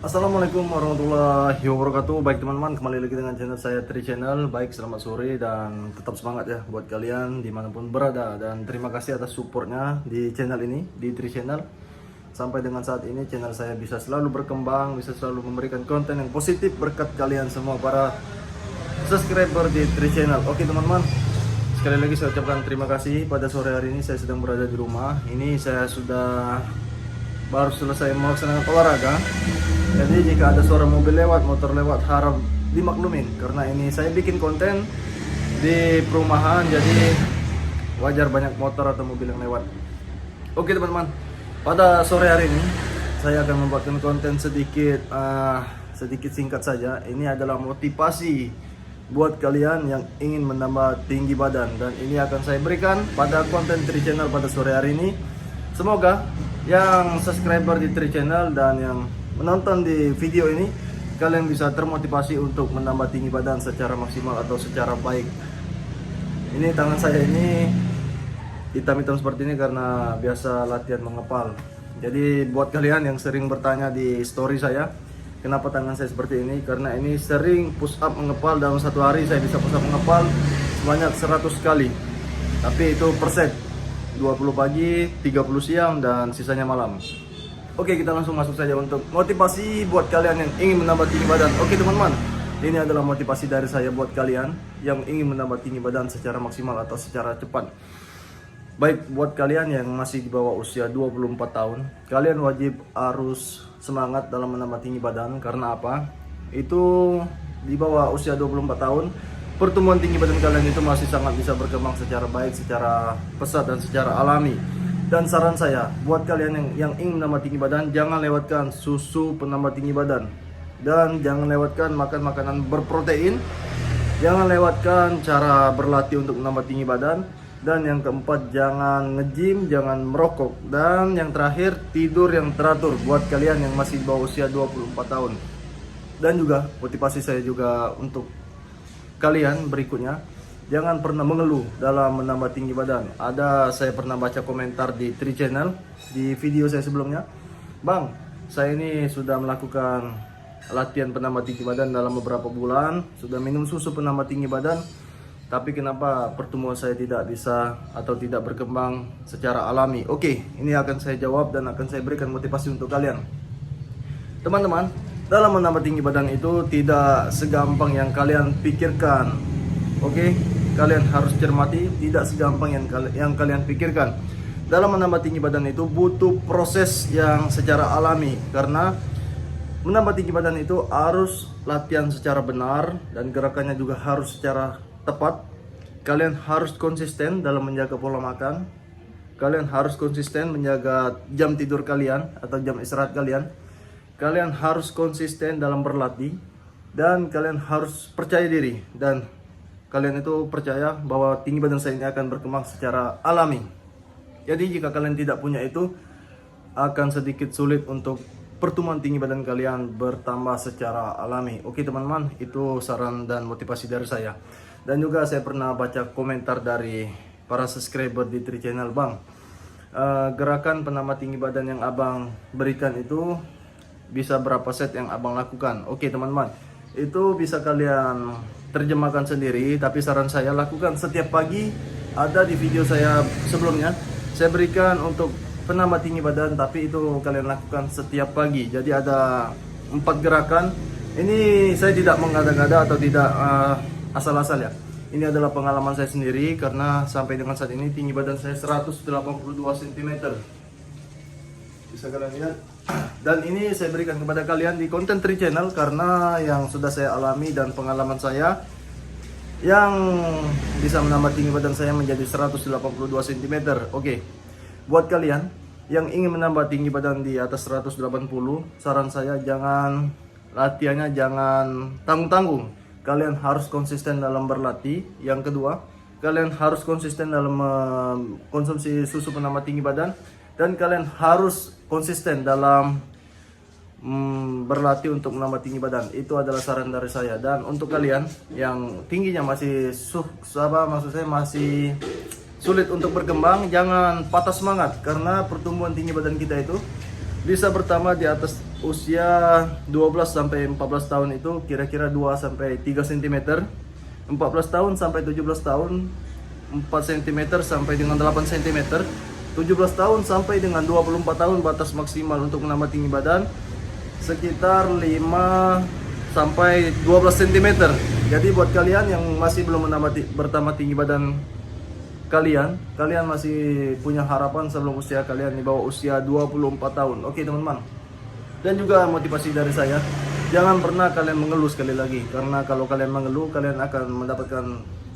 Assalamualaikum warahmatullahi wabarakatuh. Baik teman-teman, kembali lagi dengan channel saya Tri Channel. Baik, selamat sore dan tetap semangat ya buat kalian dimanapun berada. Dan terima kasih atas supportnya di channel ini, di Tri Channel. Sampai dengan saat ini channel saya bisa selalu berkembang, bisa selalu memberikan konten yang positif berkat kalian semua para subscriber di Tri Channel. Oke teman-teman, sekali lagi saya ucapkan terima kasih. Pada sore hari ini saya sedang berada di rumah. Ini saya sudah baru selesai melaksanakan olahraga. Jadi jika ada suara mobil lewat, motor lewat, harap dimaklumin karena ini saya bikin konten di perumahan, jadi wajar banyak motor atau mobil yang lewat. Oke teman-teman, pada sore hari ini saya akan membuatkan konten sedikit singkat saja. Ini adalah motivasi buat kalian yang ingin menambah tinggi badan, dan ini akan saya berikan pada konten Tri Channel pada sore hari ini. Semoga yang subscriber di Tri Channel dan yang menonton di video ini kalian bisa termotivasi untuk menambah tinggi badan secara maksimal atau secara baik. Ini tangan saya ini hitam-hitam seperti ini karena biasa latihan mengepal. Jadi buat kalian yang sering bertanya di story saya, kenapa tangan saya seperti ini? Karena ini sering push up mengepal. Dalam satu hari saya bisa push up mengepal sebanyak 100 kali. Tapi itu per set, 20 pagi, 30 siang, dan sisanya malam. Oke, kita langsung masuk saja untuk motivasi buat kalian yang ingin menambah tinggi badan. Oke teman-teman, ini adalah motivasi dari saya buat kalian yang ingin menambah tinggi badan secara maksimal atau secara cepat. Baik, buat kalian yang masih di bawah usia 24 tahun, kalian wajib harus semangat dalam menambah tinggi badan. Karena apa? Itu di bawah usia 24 tahun, pertumbuhan tinggi badan kalian itu masih sangat bisa berkembang secara baik, secara pesat, dan secara alami. Dan saran saya buat kalian yang ingin menambah tinggi badan, jangan lewatkan susu penambah tinggi badan, dan jangan lewatkan makan makanan berprotein, jangan lewatkan cara berlatih untuk menambah tinggi badan, dan yang keempat jangan nge-gym, jangan merokok, dan yang terakhir tidur yang teratur buat kalian yang masih di bawah usia 24 tahun. Dan juga motivasi saya juga untuk kalian berikutnya, jangan pernah mengeluh dalam menambah tinggi badan. Saya pernah baca komentar di Tri Channel di video saya sebelumnya, Bang, saya ini sudah melakukan latihan penambah tinggi badan dalam beberapa bulan, sudah minum susu penambah tinggi badan, tapi kenapa pertumbuhan saya tidak bisa atau tidak berkembang secara alami? Oke, ini akan saya jawab dan akan saya berikan motivasi untuk kalian. Teman-teman, dalam menambah tinggi badan itu tidak segampang yang kalian pikirkan. Oke, kalian harus cermati, tidak segampang yang kalian pikirkan. Dalam menambah tinggi badan itu butuh proses yang secara alami, karena menambah tinggi badan itu harus latihan secara benar dan gerakannya juga harus secara tepat. Kalian harus konsisten dalam menjaga pola makan. Kalian harus konsisten menjaga jam tidur kalian atau jam istirahat kalian. Kalian harus konsisten dalam berlatih, dan kalian harus percaya diri, dan kalian itu percaya bahwa tinggi badan saya ini akan berkembang secara alami. Jadi jika kalian tidak punya itu, akan sedikit sulit untuk pertumbuhan tinggi badan kalian bertambah secara alami. Oke teman-teman, itu saran dan motivasi dari saya. Dan juga saya pernah baca komentar dari para subscriber di Tri Channel, Bang, gerakan penambah tinggi badan yang abang berikan itu bisa berapa set yang abang lakukan? Oke teman-teman, itu bisa kalian terjemahkan sendiri, tapi saran saya lakukan setiap pagi. Ada di video saya sebelumnya, saya berikan untuk penambah tinggi badan, tapi itu kalian lakukan setiap pagi. Jadi ada 4 gerakan. Ini saya tidak mengada-ngada atau tidak asal-asal ya. Ini adalah pengalaman saya sendiri, karena sampai dengan saat ini tinggi badan saya 182 cm. Bisa kalian lihat. Dan ini saya berikan kepada kalian di konten Tri Channel karena yang sudah saya alami dan pengalaman saya yang bisa menambah tinggi badan saya menjadi 182 cm. Oke, buat kalian yang ingin menambah tinggi badan di atas 180, saran saya jangan latihannya jangan tanggung-tanggung. Kalian harus konsisten dalam berlatih. Yang kedua, kalian harus konsisten dalam konsumsi susu penambah tinggi badan, dan kalian harus konsisten dalam berlatih untuk menambah tinggi badan. Itu adalah saran dari saya. Dan untuk kalian yang tingginya masih masih sulit untuk berkembang, jangan patah semangat, karena pertumbuhan tinggi badan kita itu bisa bertambah di atas usia 12 sampai 14 tahun itu kira-kira 2 sampai 3 cm. 14 tahun sampai 17 tahun 4 cm sampai dengan 8 cm. 17 tahun sampai dengan 24 tahun batas maksimal untuk menambah tinggi badan sekitar 5 sampai 12 cm. Jadi buat kalian yang masih belum bertambah tinggi badan kalian masih punya harapan sebelum usia kalian di bawah usia 24 tahun. Oke teman-teman. Dan juga motivasi dari saya, jangan pernah kalian mengeluh sekali lagi. Karena kalau kalian mengeluh, kalian akan mendapatkan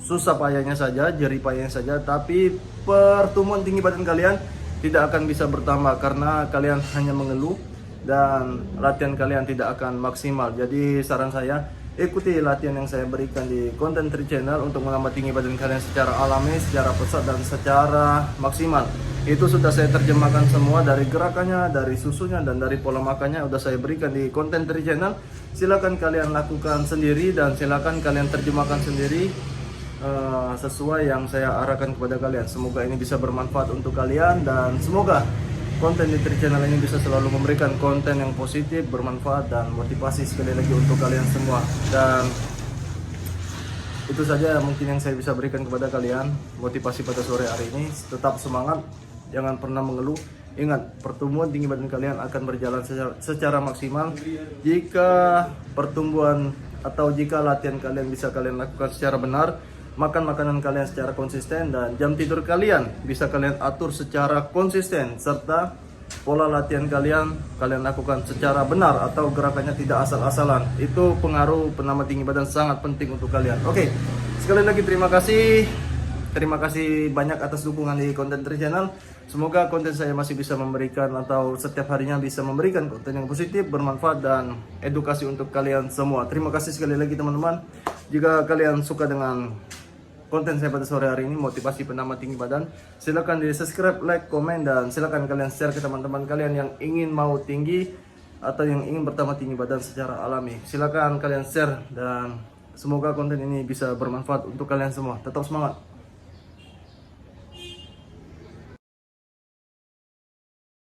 susah payahnya saja, jerih payahnya saja, tapi pertumbuhan tinggi badan kalian tidak akan bisa bertambah karena kalian hanya mengeluh dan latihan kalian tidak akan maksimal. Jadi saran saya, ikuti latihan yang saya berikan di konten Tri Channel untuk menambah tinggi badan kalian secara alami, secara pesat dan secara maksimal. Itu sudah saya terjemahkan semua dari gerakannya, dari susunya dan dari pola makannya sudah saya berikan di konten Tri Channel. Silakan kalian lakukan sendiri dan silakan kalian terjemahkan sendiri sesuai yang saya arahkan kepada kalian. Semoga ini bisa bermanfaat untuk kalian dan semoga konten di Tri Channel ini bisa selalu memberikan konten yang positif, bermanfaat dan motivasi sekali lagi untuk kalian semua. Dan itu saja mungkin yang saya bisa berikan kepada kalian, motivasi pada sore hari ini. Tetap semangat, jangan pernah mengeluh. Ingat, pertumbuhan tinggi badan kalian akan berjalan secara maksimal jika pertumbuhan atau jika latihan kalian bisa kalian lakukan secara benar, makan makanan kalian secara konsisten, dan jam tidur kalian bisa kalian atur secara konsisten, serta pola latihan kalian lakukan secara benar atau gerakannya tidak asal-asalan. Itu pengaruh penambah tinggi badan sangat penting untuk kalian. Oke, sekali lagi terima kasih banyak atas dukungan di konten Tri Channel. Semoga konten saya masih bisa memberikan atau setiap harinya bisa memberikan konten yang positif, bermanfaat dan edukasi untuk kalian semua. Terima kasih sekali lagi teman-teman. Jika kalian suka dengan konten saya pada sore hari ini, motivasi penambah tinggi badan, silakan di subscribe, like, komen, dan silakan kalian share ke teman-teman kalian yang ingin mau tinggi atau yang ingin bertambah tinggi badan secara alami. Silakan kalian share dan semoga konten ini bisa bermanfaat untuk kalian semua. Tetap semangat.